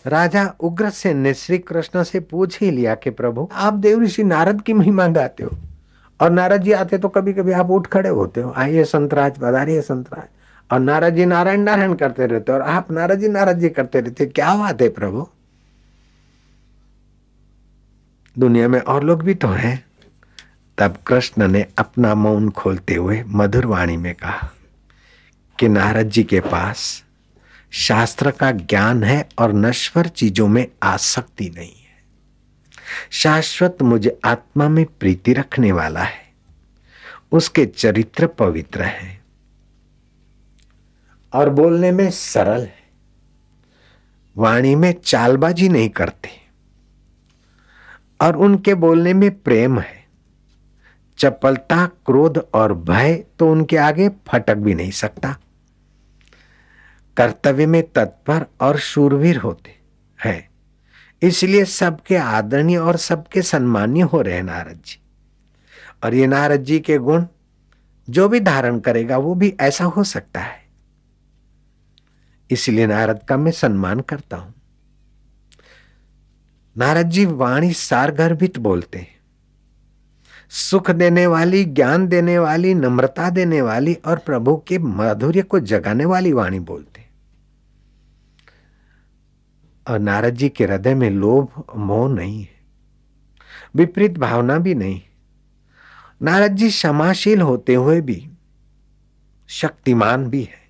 राजा उग्रसेन ने श्री कृष्ण से पूछ ही लिया कि प्रभु आप देव ऋषि नारद की महिमा गाते हो, और नारद जी आते तो कभी कभी आप उठ खड़े होते हो, आइए संतराज पधारिए संतराज, और नारद जी नारायण नारायण करते रहते और आप नारद जी करते रहते, क्या बात है प्रभु, दुनिया में और लोग भी तो हैं। तब कृष्ण ने अपना मौन खोलते हुए मधुर वाणी में कहा कि नारद जी के पास शास्त्र का ज्ञान है और नश्वर चीजों में आसक्ति नहीं है। शाश्वत मुझे आत्मा में प्रीति रखने वाला है, उसके चरित्र पवित्र हैं और बोलने में सरल है, वाणी में चालबाजी नहीं करते और उनके बोलने में प्रेम है। चपलता, क्रोध और भय तो उनके आगे फटक भी नहीं सकता। कर्तव्य में तत्पर और शूरवीर होते हैं, इसलिए सबके आदरणीय और सबके सम्मानीय हो रहे नारद जी। और ये नारद जी के गुण जो भी धारण करेगा वो भी ऐसा हो सकता है, इसलिए नारद का मैं सम्मान करता हूं। नारद जी वाणी सारगर्भित बोलते हैं, सुख देने वाली, ज्ञान देने वाली, नम्रता देने वाली और प्रभु के माधुर्य को जगाने वाली वाणी बोलते हैं। और नारद जी के हृदय में लोभ मोह नहीं है, विपरीत भावना भी नहीं। नारद जी क्षमाशील होते हुए भी शक्तिमान भी है,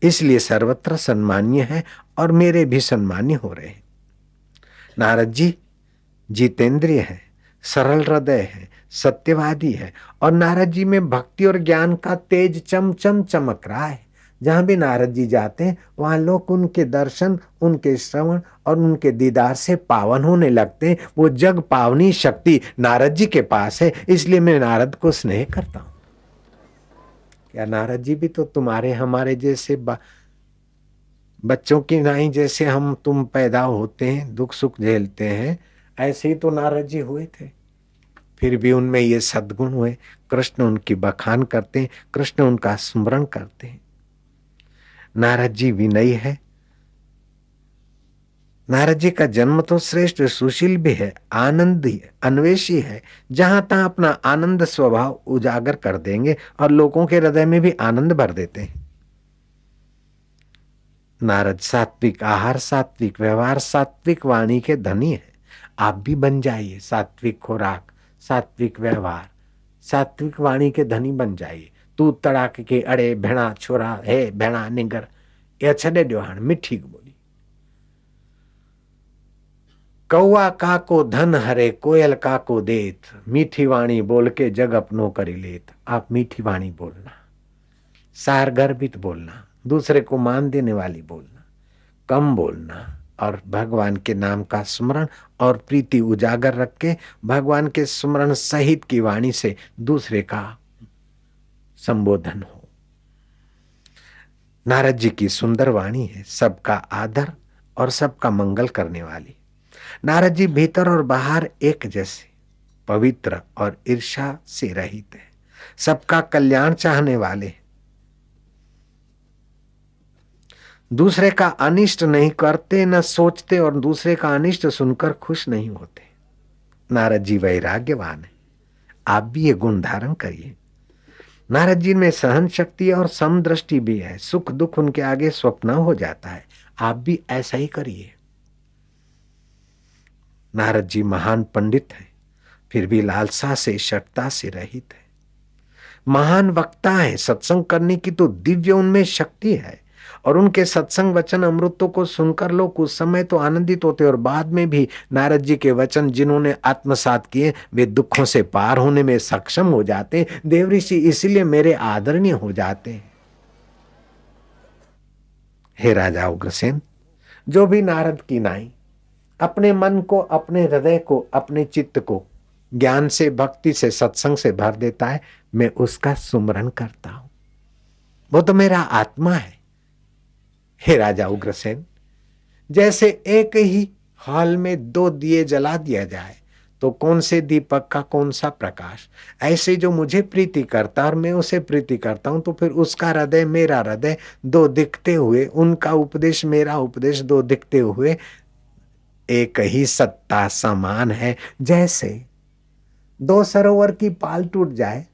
इसलिए सर्वत्र सम्मान्य है और मेरे भी सम्मान्य हो रहे हैं। नारद जी जितेंद्रिय है, सरल हृदय है, सत्यवादी है और नारद जी में भक्ति और ज्ञान का तेज चमचम चमक रहा है। जहां भी नारद जी जाते हैं वहां लोग उनके दर्शन, उनके श्रवण और उनके दीदार से पावन होने लगते हैं। वो जग पावनी शक्ति नारद जी के पास है, इसलिए मैं नारद को स्नेह करता हूं। क्या नारद जी भी तो तुम्हारे हमारे जैसे बच्चों की नाई जैसे हम तुम पैदा होते हैं, दुख सुख झेलते हैं, ऐसे ही तो नारद जी हुए थे। फिर भी उनमें ये सद्गुण हुए। कृष्ण उनकी बखान करते हैं, कृष्ण उनका स्मरण करते हैं। नारद जी विनयी है। नारद जी का जन्म तो श्रेष्ठ सुशील भी है, आनंदी है, अन्वेषी है। जहां तहां अपना आनंद स्वभाव उजागर कर देंगे और लोगों के हृदय में भी आनंद भर देते हैं। नारद सात्विक आहार, सात्विक व्यवहार, सात्विक वाणी के धनी है। आप भी बन जाइए सात्विक खुराक, सात्विक व्यवहार, सात्विक वाणी के धनी बन जाइए। तू तड़ाक के अड़े भेड़ा छोरा है भेड़ा निगर ये छड़े ड्योहान मिठी बोली। कौआ काको धन हरे कोयल काको देत, मीठी वाणी बोल के जग अपनो करी लेत। आप मीठी वाणी बोलना, सार गर्भित बोलना, दूसरे को मान देने वाली बोलना, कम बोलना और भगवान के नाम का स्मरण और प्रीति उजागर रख के भगवान के स्मरण सहित की वाणी से दूसरे का संबोधन हो। नारद जी की सुंदर वाणी है, सबका आदर और सबका मंगल करने वाली। नारद जी भीतर और बाहर एक जैसे पवित्र और ईर्ष्या से रहित है, सबका कल्याण चाहने वाले, दूसरे का अनिष्ट नहीं करते, न सोचते और दूसरे का अनिष्ट सुनकर खुश नहीं होते। नारद जी वैराग्यवान है, आप भी ये गुण धारण करिए। नारद जी में सहन शक्ति और समदृष्टि भी है, सुख दुख उनके आगे स्वप्न हो जाता है। आप भी ऐसा ही करिए। नारद जी महान पंडित है, फिर भी लालसा से शठता से रहित है। महान वक्ता है, सत्संग करने की तो दिव्य उनमें शक्ति है और उनके सत्संग वचन अमृतों को सुनकर लोग कुछ समय तो आनंदित होते और बाद में भी नारद जी के वचन जिन्होंने आत्मसात किए वे दुखों से पार होने में सक्षम हो जाते। देव ऋषि इसलिए मेरे आदरणीय हो जाते हैं। हे राजा उग्रसेन, जो भी नारद की नाई अपने मन को, अपने हृदय को, अपने चित्त को ज्ञान से, भक्ति से, सत्संग से भर देता है, मैं उसका सुमरण करता हूं। वो तो मेरा आत्मा है। हे राजा उग्रसेन, जैसे एक ही हाल में दो दिए जला दिया जाए तो कौन से दीपक का कौन सा प्रकाश। ऐसे जो मुझे प्रीति करता और मैं उसे प्रीति करता हूं, तो फिर उसका हृदय मेरा हृदय, दो दिखते हुए, उनका उपदेश मेरा उपदेश, दो दिखते हुए एक ही सत्ता समान है। जैसे दो सरोवर की पाल टूट जाए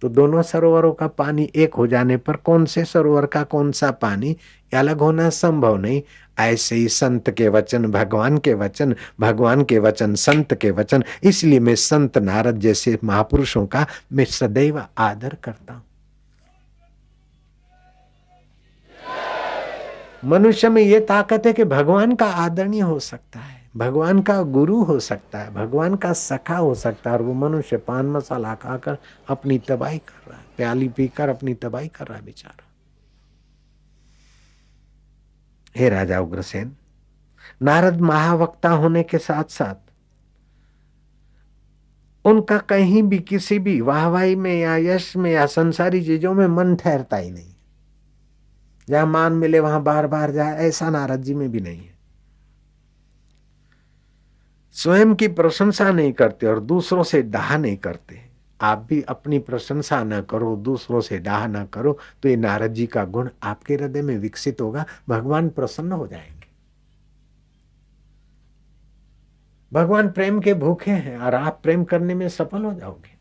तो दोनों सरोवरों का पानी एक हो जाने पर कौन से सरोवर का कौन सा पानी अलग होना संभव नहीं। ऐसे ही संत के वचन भगवान के वचन, भगवान के वचन संत के वचन। इसलिए मैं संत नारद जैसे महापुरुषों का मैं सदैव आदर करता हूं। मनुष्य में यह ताकत है कि भगवान का आदरणीय हो सकता है, भगवान का गुरु हो सकता है, भगवान का सखा हो सकता है, और वो मनुष्य पान मसाला खाकर अपनी तबाही कर रहा है, प्याली पीकर अपनी तबाही कर रहा है बेचारा। हे राजा उग्रसेन, नारद महावक्ता होने के साथ साथ उनका कहीं भी किसी भी वाहवाही में या यश में या संसारी चीजों में मन ठहरता ही नहीं। जहां मान मिले वहां बार बार जाए, ऐसा नारद जी में भी नहीं है। स्वयं की प्रशंसा नहीं करते और दूसरों से डाह नहीं करते। आप भी अपनी प्रशंसा न करो, दूसरों से डाह न करो, तो ये नारद जी का गुण आपके हृदय में विकसित होगा। भगवान प्रसन्न हो जाएंगे। भगवान प्रेम के भूखे हैं और आप प्रेम करने में सफल हो जाओगे।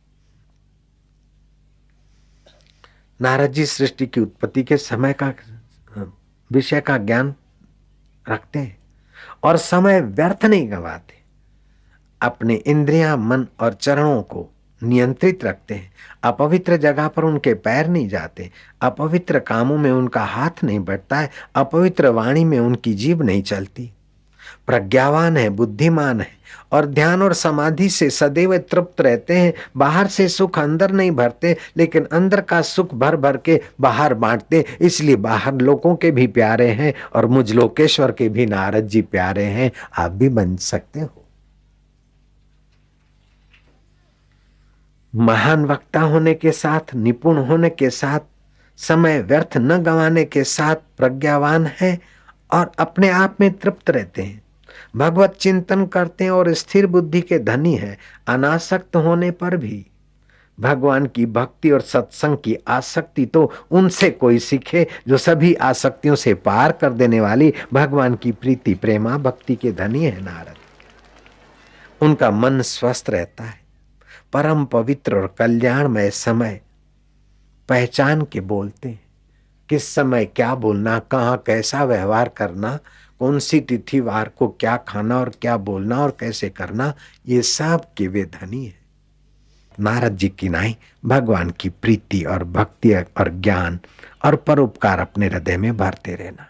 नारद जी सृष्टि की उत्पत्ति के समय का विषय का ज्ञान रखते हैं और समय व्यर्थ नहीं गवाते। अपने इंद्रियां, मन और चरणों को नियंत्रित रखते हैं। अपवित्र जगह पर उनके पैर नहीं जाते, अपवित्र कामों में उनका हाथ नहीं बढ़ता है, अपवित्र वाणी में उनकी जीभ नहीं चलती। प्रज्ञावान है, बुद्धिमान है और ध्यान और समाधि से सदैव तृप्त रहते हैं। बाहर से सुख अंदर नहीं भरते, लेकिन अंदर का सुख भर भर के बाहर बांटते। इसलिए बाहर लोगों के भी प्यारे हैं और मुझ लोकेश्वर के भी नारद जी प्यारे हैं। आप भी बन सकते हो। महान वक्ता होने के साथ, निपुण होने के साथ, समय व्यर्थ न गंवाने के साथ प्रज्ञावान है और अपने आप में तृप्त रहते हैं। भगवत चिंतन करते हैं और स्थिर बुद्धि के धनी है। अनासक्त होने पर भी भगवान की भक्ति और सत्संग की आसक्ति तो उनसे कोई सीखे जो सभी आसक्तियों से पार कर देने वाली भगवान की प्रीति प्रेमा भक्ति के धनी है नारद। उनका मन स्वस्थ रहता है। परम पवित्र और कल्याणमय समय पहचान के बोलते हैं। किस समय क्या बोलना, कहाँ कैसा व्यवहार करना, कौन सी तिथि वार को क्या खाना और क्या बोलना और कैसे करना, ये सब के वे धनी है। नारद जी की नाई भगवान की प्रीति और भक्ति और ज्ञान और परोपकार अपने हृदय में भरते रहना।